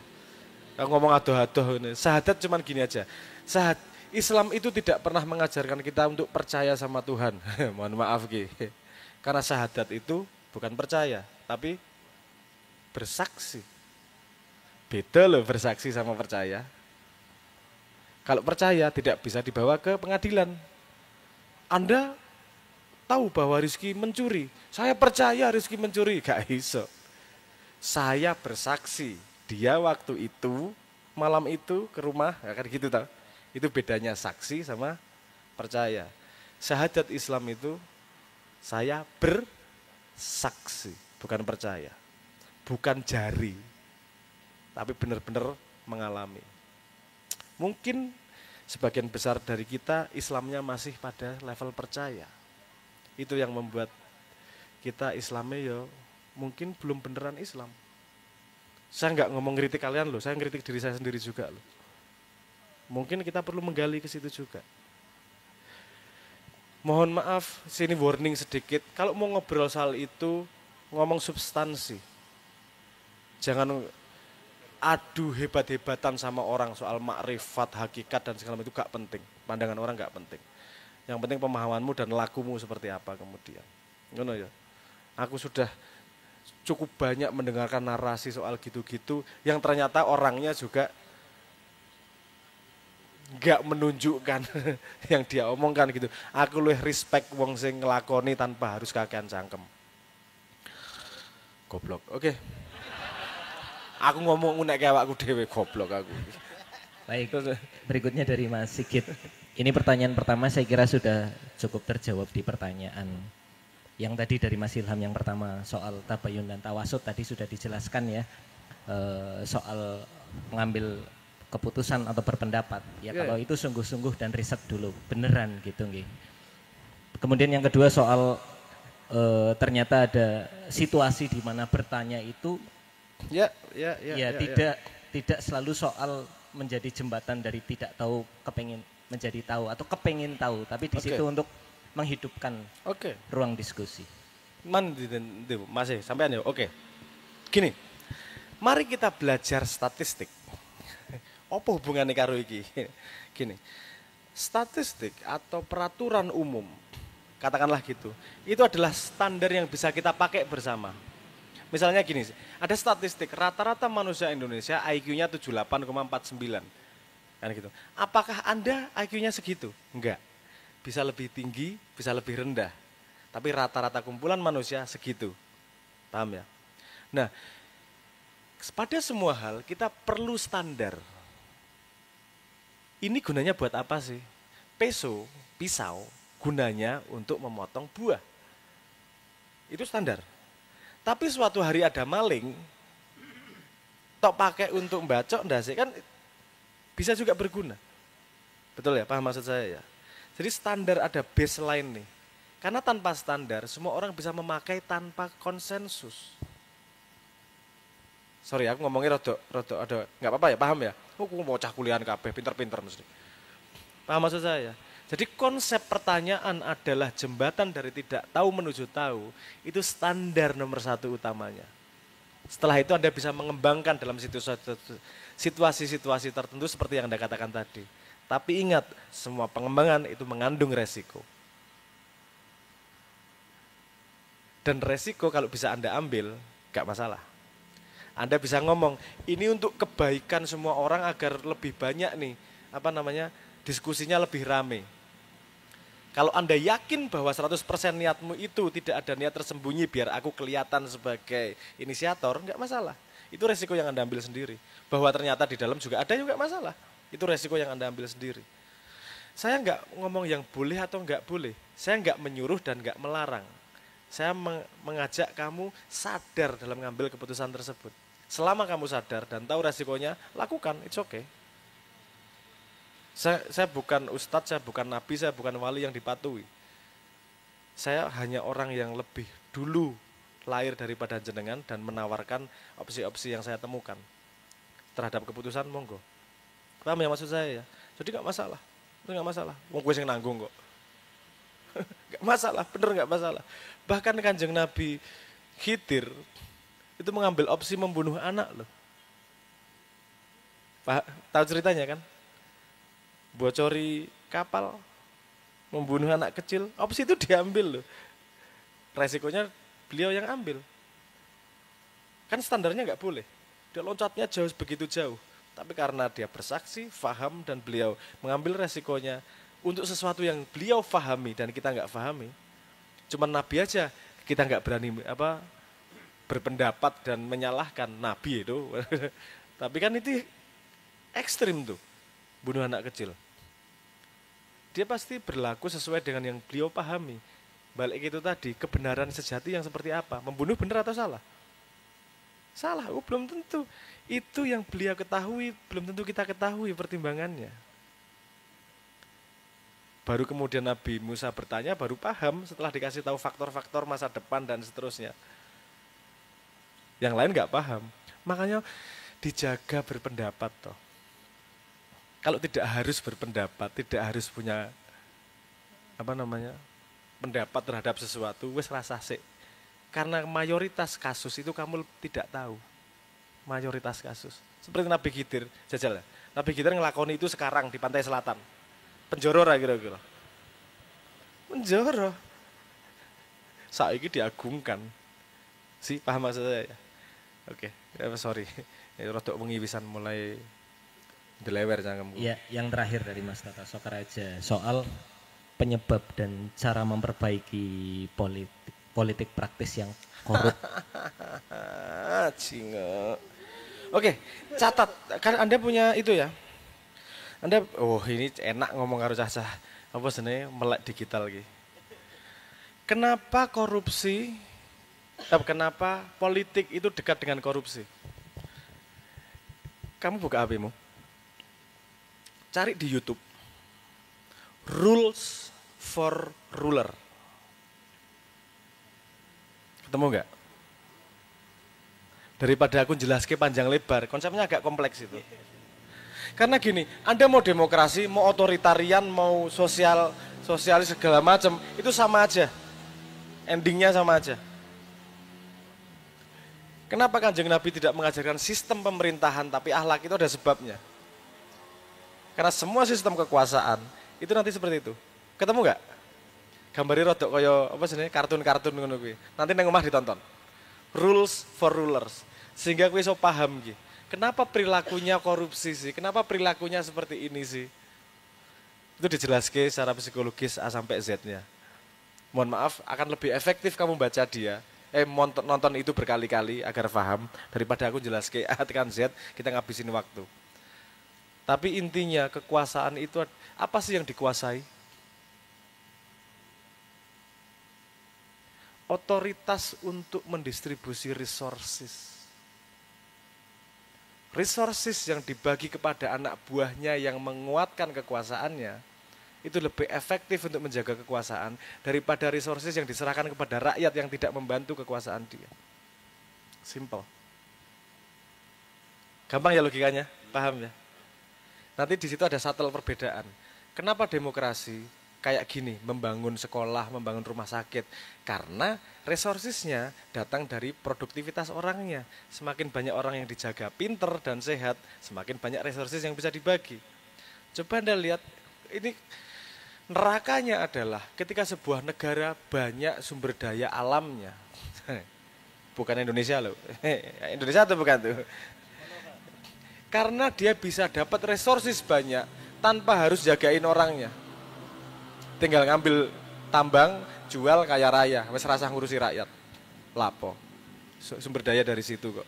Kamu ngomong adoh-adoh ini. Syahadat cuman gini aja. Islam itu tidak pernah mengajarkan kita untuk percaya sama Tuhan. Mohon maaf Ki. Karena syahadat itu bukan percaya, tapi bersaksi. Beda loh bersaksi sama percaya. Kalau percaya tidak bisa dibawa ke pengadilan. Anda tahu bahwa Rizky mencuri. Saya percaya Rizky mencuri. Gak iso. Saya bersaksi. Dia waktu itu, malam itu ke rumah, ya kan gitu tau. Itu bedanya saksi sama percaya. Syahadat Islam itu saya bersaksi, bukan percaya. Bukan jari, tapi benar-benar mengalami. Mungkin sebagian besar dari kita Islamnya masih pada level percaya. Itu yang membuat kita Islamnya ya mungkin belum beneran Islam. Saya nggak ngomong kritik kalian loh, saya ngeritik diri saya sendiri juga loh. Mungkin kita perlu menggali ke situ juga. Mohon maaf, sini warning sedikit. Kalau mau ngobrol soal itu, ngomong substansi. Jangan adu hebat-hebatan sama orang soal makrifat, hakikat dan segala macam itu gak penting. Pandangan orang gak penting. Yang penting pemahamanmu dan lakumu seperti apa kemudian. Ngono ya. Aku sudah cukup banyak mendengarkan narasi soal gitu-gitu yang ternyata orangnya juga gak menunjukkan yang dia omongkan gitu. Aku luwih respect wong sing ngelakoni tanpa harus kakean cangkem. Goblok. Oke. Aku ngomong nek awakku dhewe goblok aku.
Baik, berikutnya dari Mas Sigit. Ini pertanyaan pertama saya kira sudah cukup terjawab di pertanyaan yang tadi dari Mas Ilham yang pertama soal tabayun dan tawasud tadi sudah dijelaskan ya. Soal mengambil keputusan atau berpendapat ya kalau itu sungguh-sungguh dan riset dulu beneran gitu nggih. Kemudian yang kedua soal ternyata ada situasi di mana bertanya itu
Ya tidak
selalu soal menjadi jembatan dari tidak tahu kepengen menjadi tahu atau kepengen tahu, tapi di situ untuk menghidupkan ruang diskusi.
Masih sampean ya. Oke. Gini. Mari kita belajar statistik. Apa hubungannya karo iki? Gini. Statistik atau peraturan umum, katakanlah gitu. Itu adalah standar yang bisa kita pakai bersama. Misalnya gini, ada statistik rata-rata manusia Indonesia IQ-nya 78,49. Kan gitu. Apakah Anda IQ-nya segitu? Enggak. Bisa lebih tinggi, bisa lebih rendah. Tapi rata-rata kumpulan manusia segitu. Paham ya? Nah, pada semua hal kita perlu standar. Ini gunanya buat apa sih? Pisau, gunanya untuk memotong buah. Itu standar. Tapi suatu hari ada maling, tok pakai untuk bacok, ndasik kan bisa juga berguna. Betul ya, paham maksud saya ya? Jadi standar ada baseline nih. Karena tanpa standar, semua orang bisa memakai tanpa konsensus. Sorry, aku ngomongnya rodok ada, nggak apa-apa ya, paham ya? Aku mau cah kuliahan kabeh, pinter-pinter mesti. Paham maksud saya? Jadi konsep pertanyaan adalah jembatan dari tidak tahu menuju tahu, itu standar nomor satu utamanya. Setelah itu Anda bisa mengembangkan dalam situasi-situasi tertentu seperti yang Anda katakan tadi. Tapi ingat, semua pengembangan itu mengandung resiko. Dan resiko kalau bisa Anda ambil, gak masalah. Anda bisa ngomong, ini untuk kebaikan semua orang agar lebih banyak nih, diskusinya lebih rame. Kalau Anda yakin bahwa 100% niatmu itu tidak ada niat tersembunyi biar aku kelihatan sebagai inisiator, enggak masalah. Itu resiko yang Anda ambil sendiri. Bahwa ternyata di dalam juga ada juga masalah. Itu resiko yang Anda ambil sendiri. Saya enggak ngomong yang boleh atau enggak boleh. Saya enggak menyuruh dan enggak melarang. Saya mengajak kamu sadar dalam mengambil keputusan tersebut. Selama kamu sadar dan tahu resikonya, lakukan, it's okay. Saya bukan ustadz, saya bukan nabi, saya bukan wali yang dipatuhi. Saya hanya orang yang lebih dulu lahir daripada jenengan dan menawarkan opsi-opsi yang saya temukan. Terhadap keputusan, monggo. Paham ya maksud saya ya? Jadi gak masalah, itu gak masalah. Wong gue yang nanggung kok. Gak masalah, bener gak masalah. Bahkan Kanjeng Nabi Khidir itu mengambil opsi membunuh anak loh. Tahu ceritanya kan? Bocori kapal, membunuh anak kecil, opsi itu diambil loh. Resikonya beliau yang ambil. Kan standarnya nggak boleh. Dia loncatnya jauh begitu jauh. Tapi karena dia bersaksi, faham dan beliau mengambil resikonya untuk sesuatu yang beliau fahami dan kita nggak fahami. Cuman Nabi aja kita nggak berani berpendapat dan menyalahkan Nabi itu. Tapi kan itu ekstrim tuh, bunuh anak kecil. Dia pasti berlaku sesuai dengan yang beliau pahami. Balik itu tadi, kebenaran sejati yang seperti apa? Membunuh benar atau salah? Salah, belum tentu. Itu yang beliau ketahui, belum tentu kita ketahui pertimbangannya. Baru kemudian Nabi Musa bertanya, baru paham setelah dikasih tahu faktor-faktor masa depan dan seterusnya. Yang lain nggak paham. Makanya dijaga berpendapat toh. Kalau tidak harus berpendapat, tidak harus punya pendapat terhadap sesuatu, wes rasa sih. Karena mayoritas kasus itu kamu tidak tahu. Mayoritas kasus. Seperti Nabi Khidir, jajal ya. Nabi Khidir ngelakoni itu sekarang di pantai selatan. Penjoro lah kira-kira. Penjoro. Saiki diagungkan. Si paham maksud saya ya? Oke, sorry. Rodok mengiwisan mulai dilewer cangkemku.
Ya, yang terakhir dari Mas Tata Sokaraja soal penyebab dan cara memperbaiki politik praktis yang korup.
Cinga. Oke, catat. Kan Anda punya itu ya. Anda, ini enak ngomong karo cacah. Apa seneng melek digital gitu. Kenapa korupsi? Kenapa politik itu dekat dengan korupsi? Kamu buka HP-mu. Cari di YouTube. Rules for Ruler. Ketemu nggak? Daripada aku jelaskan panjang lebar, konsepnya agak kompleks itu. Karena gini, Anda mau demokrasi, mau otoritarian, mau sosialis segala macam, itu sama aja. Endingnya sama aja. Kenapa Kanjeng Nabi tidak mengajarkan sistem pemerintahan tapi akhlak, itu ada sebabnya. Karena semua sistem kekuasaan itu nanti seperti itu. Ketemu nggak? Gambarnya rodok kaya apa sih kartun-kartun ngono kuwi. Nanti nang omah ditonton. Rules for rulers. Sehingga kowe iso paham iki. Kenapa perilakunya korupsi sih? Kenapa perilakunya seperti ini sih? Itu dijelaskan secara psikologis A sampai Z-nya. Mohon maaf, akan lebih efektif kamu baca dia. Nonton itu berkali-kali agar paham daripada aku jelaskan A tekan Z, kita ngabisin waktu. Tapi intinya kekuasaan itu apa sih yang dikuasai? Otoritas untuk mendistribusi resources. Resources yang dibagi kepada anak buahnya yang menguatkan kekuasaannya, itu lebih efektif untuk menjaga kekuasaan daripada resources yang diserahkan kepada rakyat yang tidak membantu kekuasaan dia. Simple. Gampang ya logikanya, paham ya? Nanti di situ ada subtle perbedaan. Kenapa demokrasi kayak gini, membangun sekolah, membangun rumah sakit? Karena resourcesnya datang dari produktivitas orangnya. Semakin banyak orang yang dijaga pinter dan sehat, semakin banyak resources yang bisa dibagi. Coba Anda lihat, ini nerakanya adalah ketika sebuah negara banyak sumber daya alamnya. Bukan Indonesia loh, Indonesia atau bukan tuh? Karena dia bisa dapat resources banyak tanpa harus jagain orangnya. Tinggal ngambil tambang, jual kaya raya, wes rasa ngurusi rakyat. Lapo. Sumber daya dari situ kok.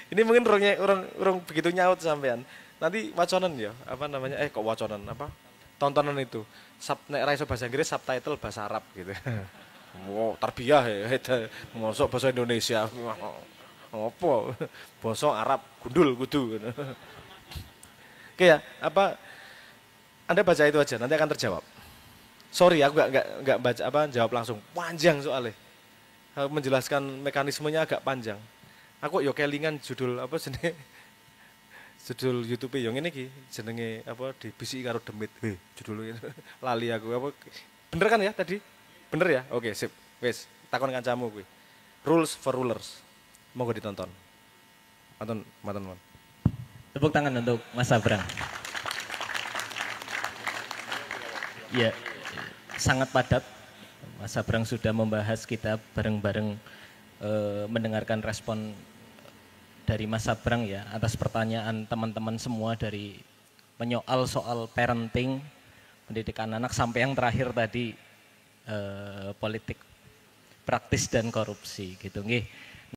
Ini mungkin orang begitu nyaut sampean. Nanti waconan ya, apa namanya? Kok waconan apa? Tontonan itu. Nek ra iso bahasa Inggris, subtitle bahasa Arab gitu. Wow, tarbiyah ya. Mosok bahasa Indonesia. Apa? Bahasa Arab gundul kudu. Oke ya, apa Anda baca itu aja, nanti akan terjawab. Sorry, aku nggak baca jawab langsung. Panjang soalnya. Menjelaskan mekanismenya agak panjang. Aku yo kelingan judul apa jenenge? Judul YouTube yang ini ki jenenge apa dibisiki karo demit. Judulnya lali aku apa. Bener kan ya tadi? Bener ya? Oke, sip. Wes, takon kancamu kuwi. Rules for rulers. Monggo ditonton. Maton.
Tepuk tangan untuk Mas Abrang. Ya, sangat padat. Mas Abrang sudah membahas, kita bareng-bareng mendengarkan respon dari Mas Abrang ya atas pertanyaan teman-teman semua, dari menyoal soal parenting, pendidikan anak, sampai yang terakhir tadi politik praktis dan korupsi gitu nggih.